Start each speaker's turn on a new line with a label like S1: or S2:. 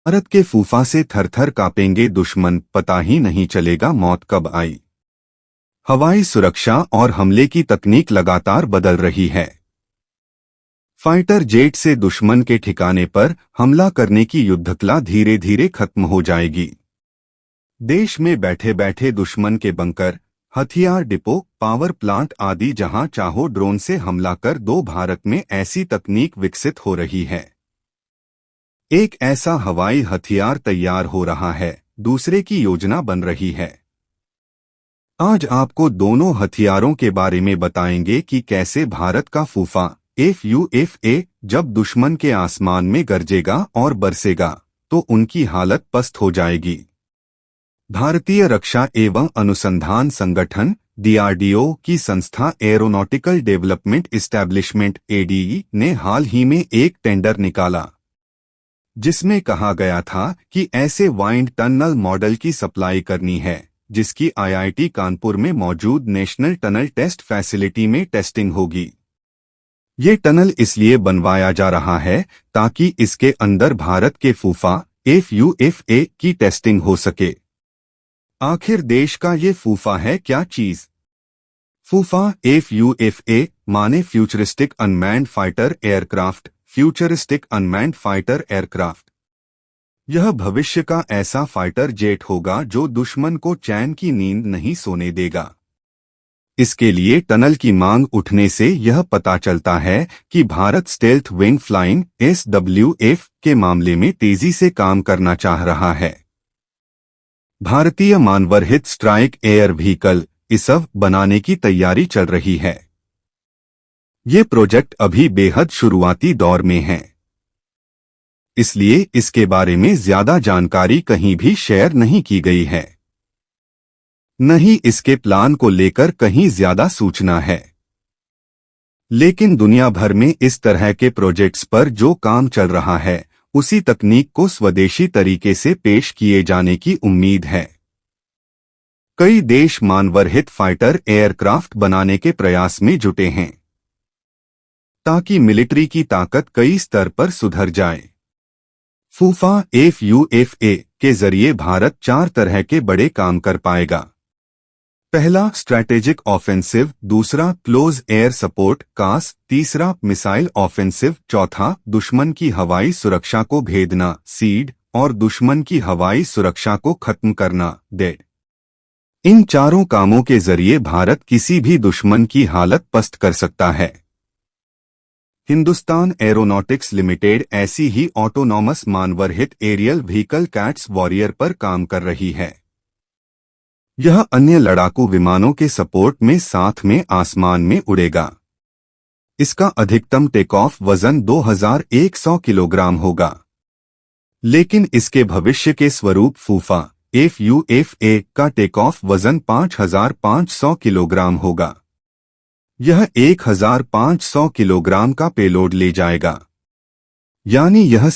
S1: भारत के फूफा से थरथर कांपेंगे दुश्मन, पता ही नहीं चलेगा मौत कब आई। हवाई सुरक्षा और हमले की तकनीक लगातार बदल रही है। फाइटर जेट से दुश्मन के ठिकाने पर हमला करने की युद्धकला धीरे धीरे खत्म हो जाएगी। देश में बैठे बैठे दुश्मन के बंकर, हथियार डिपो, पावर प्लांट आदि जहां चाहो ड्रोन से हमला कर दो। भारत में ऐसी तकनीक विकसित हो रही है। एक ऐसा हवाई हथियार तैयार हो रहा है, दूसरे की योजना बन रही है। आज आपको दोनों हथियारों के बारे में बताएंगे कि कैसे भारत का फूफा FUFA जब दुश्मन के आसमान में गरजेगा और बरसेगा तो उनकी हालत पस्त हो जाएगी। भारतीय रक्षा एवं अनुसंधान संगठन DRDO की संस्था एरोनॉटिकल डेवलपमेंट इस्टेब्लिशमेंट ADE ने हाल ही में एक टेंडर निकाला, जिसमें कहा गया था कि ऐसे वाइंड टनल मॉडल की सप्लाई करनी है, जिसकी IIT कानपुर में मौजूद नेशनल टनल टेस्ट फैसिलिटी में टेस्टिंग होगी। ये टनल इसलिए बनवाया जा रहा है ताकि इसके अंदर भारत के फूफा FUFA की टेस्टिंग हो सके। आखिर देश का ये फूफा है क्या चीज? फूफा FUFA माने futuristic unmanned fighter aircraft, futuristic unmanned fighter aircraft. यह भविष्य का ऐसा फाइटर जेट होगा जो दुश्मन को चैन की नींद नहीं सोने देगा। इसके लिए टनल की मांग उठने से यह पता चलता है कि Bharat stealth wing flying SWF के मामले में तेजी से काम करना चाह रहा है। भारतीय मानवरहित स्ट्राइक एयर व्हीकल ISAV बनाने की तैयारी चल रही है। ये प्रोजेक्ट अभी बेहद शुरुआती दौर में है, इसलिए इसके बारे में ज्यादा जानकारी कहीं भी शेयर नहीं की गई है। नहीं इसके प्लान को लेकर कहीं ज्यादा सूचना है। लेकिन दुनिया भर में इस तरह के प्रोजेक्ट्स पर जो काम चल रहा है, उसी तकनीक को स्वदेशी तरीके से पेश किए जाने की उम्मीद है। कई देश मानवरहित फाइटर एयरक्राफ्ट बनाने के प्रयास में जुटे हैं, ताकि मिलिट्री की ताकत कई स्तर पर सुधर जाए। फूफा FUFA के जरिए भारत 4 तरह के बड़े काम कर पाएगा। पहला स्ट्रैटेजिक ऑफेंसिव, दूसरा क्लोज एयर सपोर्ट CAS, तीसरा मिसाइल ऑफेंसिव, चौथा दुश्मन की हवाई सुरक्षा को भेदना SEAD और दुश्मन की हवाई सुरक्षा को खत्म करना DEAD। इन चारों कामों के जरिए भारत किसी भी दुश्मन की हालत पस्त कर सकता है। हिंदुस्तान एरोनॉटिक्स लिमिटेड ऐसी ही ऑटोनॉमस मानवरहित एरियल व्हीकल कैट्स वॉरियर पर काम कर रही है। यह अन्य लड़ाकू विमानों के सपोर्ट में साथ में आसमान में उड़ेगा। इसका अधिकतम टेक ऑफ वजन 2100 किलोग्राम होगा। लेकिन इसके भविष्य के स्वरूप फूफा FUFA का टेक ऑफ वजन 5500 किलोग्राम होगा। यह 1500 किलोग्राम का पेलोड ले जाएगा, यानी यह